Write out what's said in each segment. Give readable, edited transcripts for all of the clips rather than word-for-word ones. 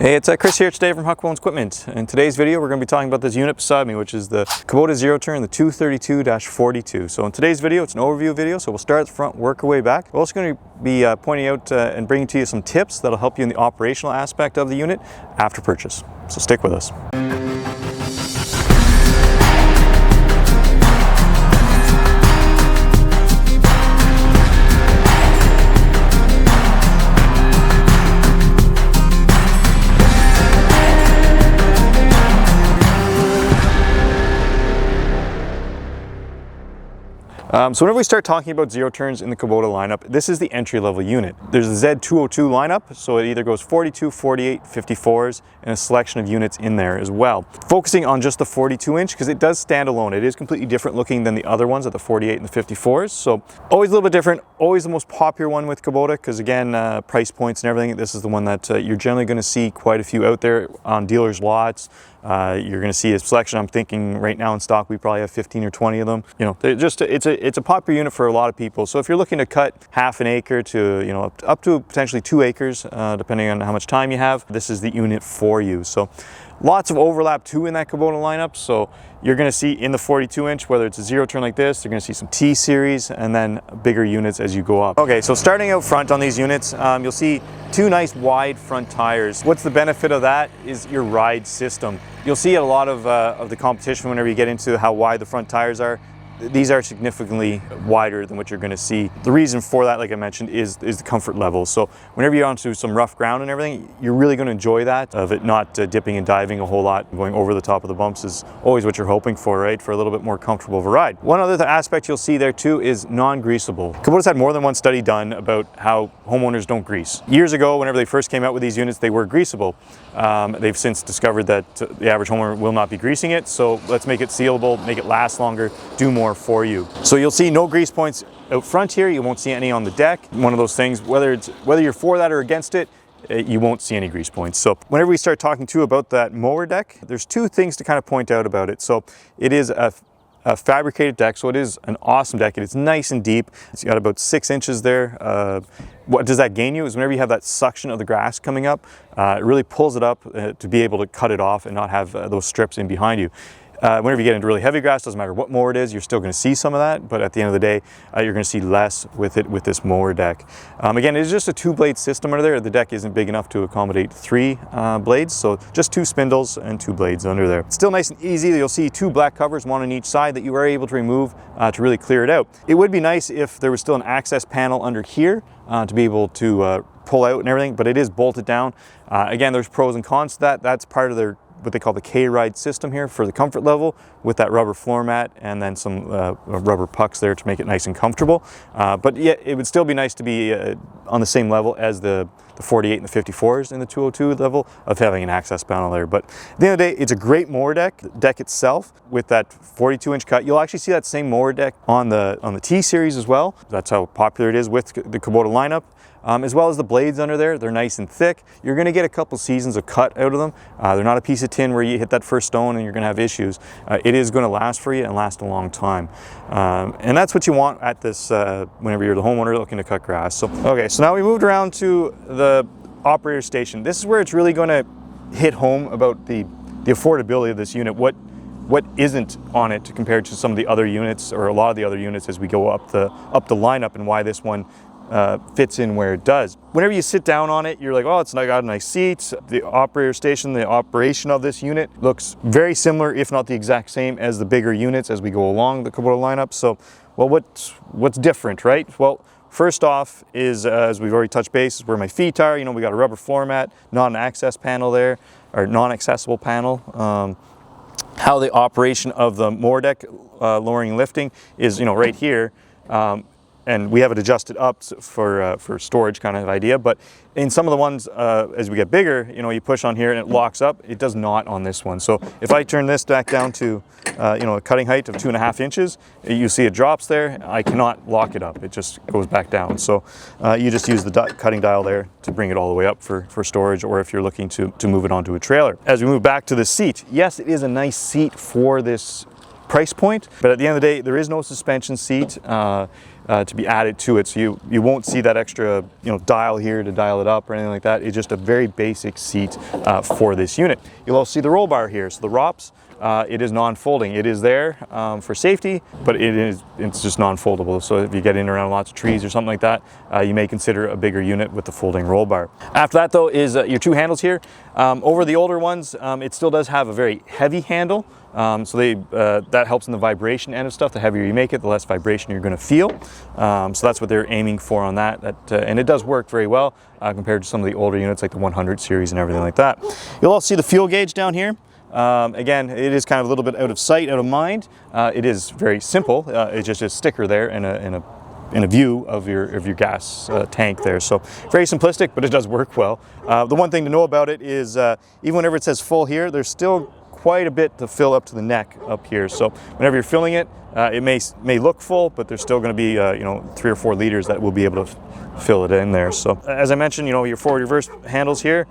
Hey, it's Chris here today from Huckabones Equipment. In today's video, we're going to be talking about this unit beside me, which is the Kubota Z232-42. So in today's video, it's an overview video, so we'll start at the front, work our way back. We're also going to be pointing out and bringing to you some tips that'll help you in the operational aspect of the unit after purchase. So stick with us. So whenever we start talking about zero turns in the Kubota lineup, this is the entry-level unit. There's the Z202 lineup, so it either goes 42, 48, 54s, and a selection of units in there as well. Focusing on just the 42-inch, because it does stand alone. It is completely different looking than the other ones at the 48 and the 54s, so always a little bit different, always the most popular one with Kubota, because again, price points and everything, this is the one that you're generally going to see quite a few out there on dealers' lots. You're going to see a selection. I'm thinking right now in stock we probably have 15 or 20 of them. You know, it's a popular unit for a lot of people. So if you're looking to cut half an acre to up to potentially 2 acres, depending on how much time you have, this is the unit for you. So lots of overlap too in that Kubota lineup. So you're going to see in the 42-inch, whether it's a zero turn like this, you're going to see some T series and then bigger units as you go up. Okay, so starting out front on these units, you'll see 2 nice wide front tires. What's the benefit of that is your ride system. You'll see a lot of the competition whenever you get into how wide the front tires are. These are significantly wider than what you're going to see. The reason for that, like I mentioned, is the comfort level. So whenever you're onto some rough ground and everything, you're really going to enjoy that, of it not dipping and diving a whole lot. Going over the top of the bumps is always what you're hoping for, right? For a little bit more comfortable of a ride. One other aspect you'll see there too is non-greasable. Kubota's had more than one study done about how homeowners don't grease. Years ago, whenever they first came out with these units, they were greasable. They've since discovered that the average homeowner will not be greasing it, so let's make it sealable, make it last longer, do more for you. So you'll see no grease points out front here. You won't see any on the deck. One of those things, whether you're for that or against it, you won't see any grease points. So whenever we start talking too about that mower deck, there's 2 things to kind of point out about it. So it is a fabricated deck, so it is an awesome deck. It's nice and deep. It's got about 6 inches there. What does that gain you is whenever you have that suction of the grass coming up, it really pulls it up to be able to cut it off and not have those strips in behind you. Whenever you get into really heavy grass, doesn't matter what mower it is, you're still going to see some of that, but at the end of the day, you're going to see less with it with this mower deck. Again, it's just a 2-blade system under there. The deck isn't big enough to accommodate 3 blades, so just 2 spindles and 2 blades under there. It's still nice and easy. You'll see 2 black covers, one on each side, that you are able to remove to really clear it out. It would be nice if there was still an access panel under here to be able to pull out and everything, but it is bolted down. Again, there's pros and cons to that. That's part of their what they call the K-Ride system here for the comfort level, with that rubber floor mat and then some rubber pucks there to make it nice and comfortable. But yeah, it would still be nice to be on the same level as the 48 and the 54s in the 202 level of having an access panel there. But at the end of the day, it's a great mower deck. The deck itself with that 42-inch cut, you'll actually see that same mower deck on the T series as well. That's how popular it is with the Kubota lineup. As well as the blades under there, they're nice and thick. You're going to get a couple seasons of cut out of them. They're not a piece of tin where you hit that first stone and you're going to have issues. It is going to last for you and last a long time. And that's what you want at this whenever you're the homeowner looking to cut grass. So, okay, so now we moved around to the operator station. This is where it's really going to hit home about the affordability of this unit. What isn't on it compared to some of the other units, or a lot of the other units as we go up the lineup, and why this one fits in where it does. Whenever you sit down on it, you're like, oh, it's got a nice seat. The operator station, the operation of this unit looks very similar, if not the exact same, as the bigger units as we go along the Kubota lineup. So, well, what's different, right? Well, first off is, as we've already touched base, is where my feet are. You know, we got a rubber floor mat, not an access panel there, or non-accessible panel. How the operation of the mower deck, lowering and lifting, is, right here. And we have it adjusted up for storage kind of idea, but in some of the ones, as we get bigger, you push on here and it locks up. It does not on this one. So if I turn this back down to, a cutting height of 2.5 inches, you see it drops there. I cannot lock it up. It just goes back down. So you just use the cutting dial there to bring it all the way up for storage, or if you're looking to move it onto a trailer. As we move back to the seat, yes, it is a nice seat for this price point, but at the end of the day, there is no suspension seat. to be added to it. So you won't see that extra dial here to dial it up or anything like that. It's just a very basic seat for this unit. You'll also see the roll bar here. So the ROPS, it is non-folding. It is there for safety, but it's just non-foldable. So if you get in around lots of trees or something like that, you may consider a bigger unit with the folding roll bar. After that though is your two handles here. Over the older ones, it still does have a very heavy handle. So that helps in the vibration end of stuff. The heavier you make it, the less vibration you're going to feel. So that's what they're aiming for on that. And it does work very well compared to some of the older units like the 100 series and everything like that. You'll also see the fuel gauge down here. Again, it is kind of a little bit out of sight, out of mind. It is very simple. It's just a sticker there and a view of your gas tank there. So very simplistic, but it does work well. The one thing to know about it is even whenever it says full here, there's still quite a bit to fill up to the neck up here. So whenever you're filling it, it may look full, but there's still going to be 3 or 4 liters that will be able to fill it in there. So as I mentioned, your forward reverse handles here,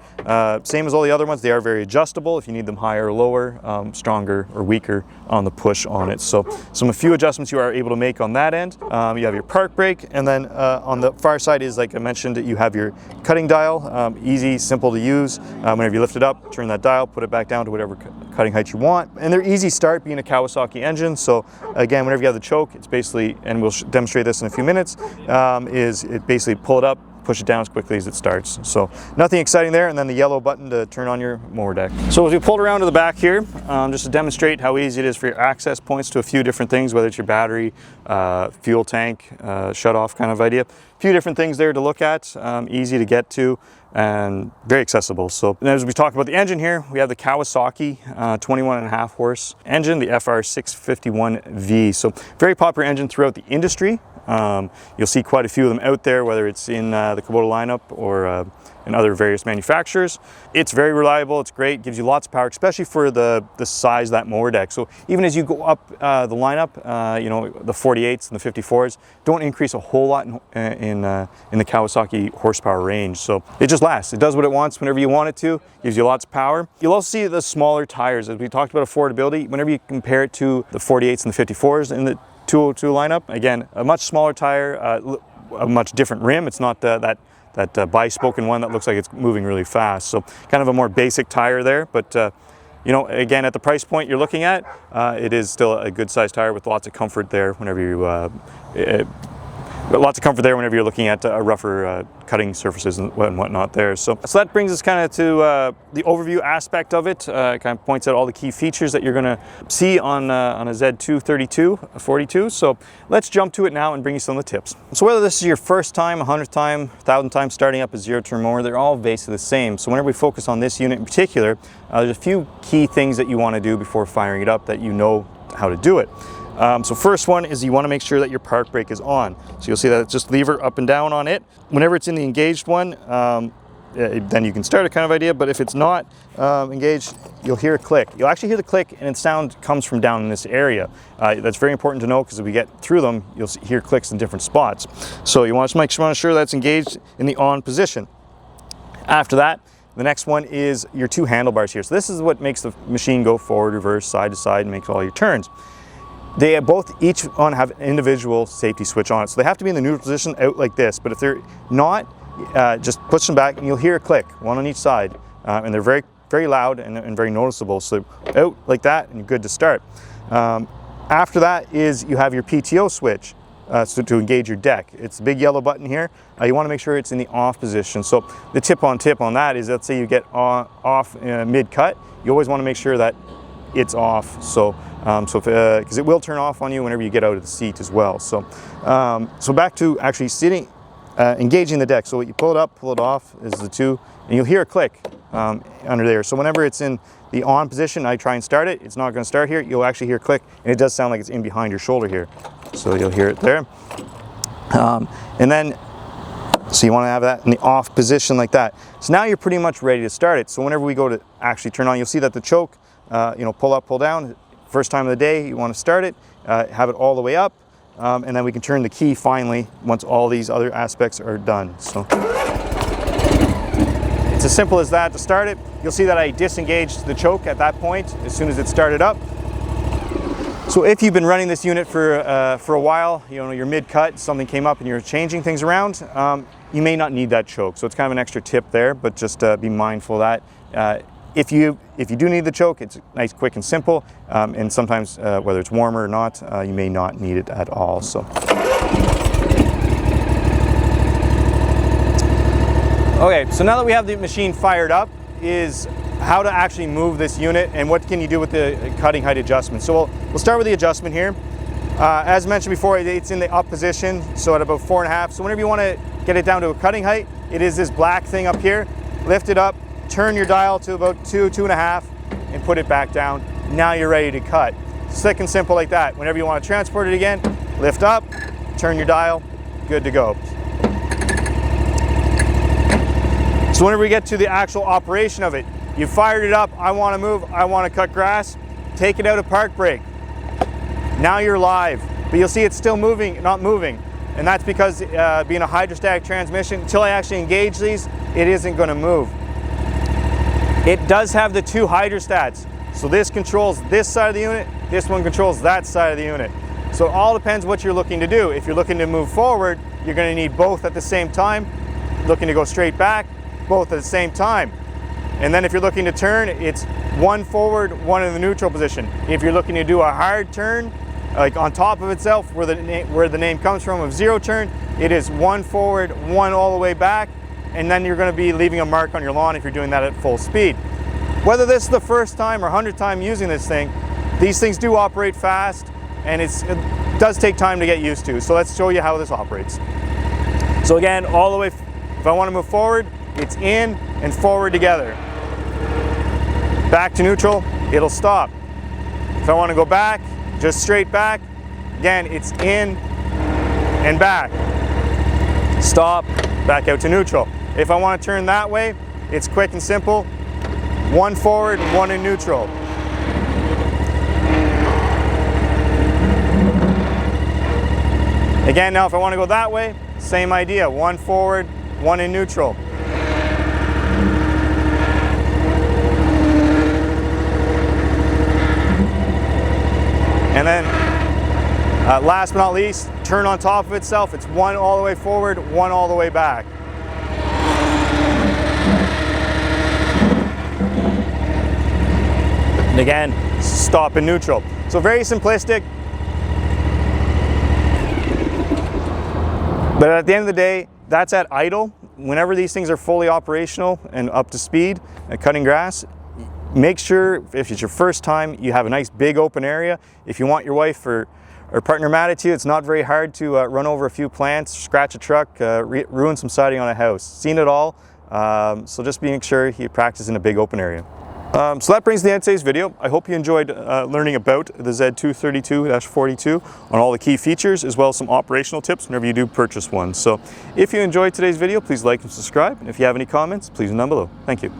same as all the other ones, they are very adjustable if you need them higher or lower, stronger or weaker on the push on it. So a few adjustments you are able to make on that end. You have your park brake, and then on the far side is, like I mentioned, you have your cutting dial, easy, simple to use. Whenever you lift it up, turn that dial, put it back down to whatever cutting height you want. And they're easy start being a Kawasaki engine. So again, whenever you have the choke, it's basically, and we'll demonstrate this in a few minutes, is it basically pull it up, push it down as quickly as it starts. So nothing exciting there, and then the yellow button to turn on your mower deck. So as we pulled around to the back here, just to demonstrate how easy it is for your access points to a few different things, whether it's your battery, fuel tank, shut off kind of idea. A few different things there to look at, easy to get to, and very accessible. So as we talk about the engine here, we have the Kawasaki 21.5 horse engine, the FR651V. So very popular engine throughout the industry. You'll see quite a few of them out there, whether it's in the Kubota lineup or in other various manufacturers. It's very reliable, it's great, gives you lots of power, especially for the size of that mower deck. So even as you go up the lineup, the 48s and the 54s don't increase a whole lot in the Kawasaki horsepower range. So it just lasts. It does what it wants whenever you want it to, gives you lots of power. You'll also see the smaller tires. As we talked about affordability, whenever you compare it to the 48s and the 54s in the 202 lineup, again, a much smaller tire, a much different rim. It's not that bi-spoken one that looks like it's moving really fast. So kind of a more basic tire there, but again, at the price point you're looking at, it is still a good sized tire with lots of comfort there whenever you whenever you're looking at rougher cutting surfaces and whatnot there. So that brings us kind of to the overview aspect of it. Kind of points out all the key features that you're going to see on a Z232-42. So let's jump to it now and bring you some of the tips. So whether this is your first time, 100th time, 1,000th time starting up a zero-turn mower, they're all basically the same. So whenever we focus on this unit in particular, there's a few key things that you want to do before firing it up that you know how to do it. So first one is you want to make sure that your park brake is on. So you'll see that it's just lever up and down on it. Whenever it's in the engaged one, then you can start a kind of idea, but if it's not engaged, you'll hear a click. You'll actually hear the click, and its sound comes from down in this area. That's very important to know, because if we get through them, you'll hear clicks in different spots. So you want to make sure that's engaged in the on position. After that, the next one is your two handlebars here. So this is what makes the machine go forward, reverse, side to side, and makes all your turns. They each one have an individual safety switch on it. So they have to be in the neutral position out like this. But if they're not, just push them back and you'll hear a click, one on each side. And they're very, very loud and very noticeable. So out like that and you're good to start. After that is you have your PTO switch so to engage your deck. It's the big yellow button here. You want to make sure it's in the off position. So the tip on that is, let's say you get off mid-cut, you always want to make sure that it's off. So because it will turn off on you whenever you get out of the seat as well. So back to actually sitting, engaging the deck. So you pull it up, pull it off is the two, and you'll hear a click under there. So whenever it's in the on position, I try and start it, it's not going to start here. You'll actually hear a click, and it does sound like it's in behind your shoulder here. So you'll hear it there. And then, so you want to have that in the off position like that. So now you're pretty much ready to start it. So whenever we go to actually turn on, you'll see that the choke, pull up, pull down. First time of the day, you want to start it, have it all the way up, and then we can turn the key finally once all these other aspects are done. So it's as simple as that to start it. You'll see that I disengaged the choke at that point as soon as it started up. So if you've been running this unit for a while, you know, you're mid-cut, something came up and you're changing things around, you may not need that choke. So it's kind of an extra tip there, but just be mindful of that. If you do need the choke, it's nice, quick, and simple. And sometimes, whether it's warmer or not, you may not need it at all. So. Okay, so now that we have the machine fired up, is how to actually move this unit and what can you do with the cutting height adjustment. So we'll start with the adjustment here. As mentioned before, it's in the up position, so at about 4.5. So whenever you want to get it down to a cutting height, it is this black thing up here. Lift it up, turn your dial to about 2.5, and put it back down. Now you're ready to cut. Slick and simple like that. Whenever you want to transport it again, lift up, turn your dial, good to go. So whenever we get to the actual operation of it, you fired it up, I want to move, I want to cut grass, take it out of park brake. Now you're live, but you'll see it's still moving, not moving. And that's because being a hydrostatic transmission, until I actually engage these, it isn't going to move. It does have the 2 hydrostats. So this controls this side of the unit, this one controls that side of the unit. So it all depends what you're looking to do. If you're looking to move forward, you're going to need both at the same time. Looking to go straight back, both at the same time. And then if you're looking to turn, it's 1 forward, 1 in the neutral position. If you're looking to do a hard turn, like on top of itself, where the name comes from of zero turn, it is 1 forward, 1 all the way back, and then you're going to be leaving a mark on your lawn if you're doing that at full speed. Whether this is the first time or 100th time using this thing, these things do operate fast, and it does take time to get used to. So let's show you how this operates. So again, all the way, if I want to move forward, it's in and forward together. Back to neutral, it'll stop. If I want to go back, just straight back, again, it's in and back. Stop, back out to neutral. If I want to turn that way, it's quick and simple. 1 forward, 1 in neutral. Again, now if I want to go that way, same idea. 1 forward, 1 in neutral. And then, last but not least, turn on top of itself. It's 1 all the way forward, 1 all the way back. And again, stop in neutral. So very simplistic. But at the end of the day, that's at idle. Whenever these things are fully operational and up to speed at cutting grass, make sure, if it's your first time, you have a nice big open area. If you want your wife or partner mad at you, it's not very hard to run over a few plants, scratch a truck, ruin some siding on a house. Seen it all, so just make sure you practice in a big open area. So that brings the end of today's video. I hope you enjoyed learning about the Z232-42 on all the key features, as well as some operational tips whenever you do purchase one. So if you enjoyed today's video, please like and subscribe. And if you have any comments, please leave them down below. Thank you.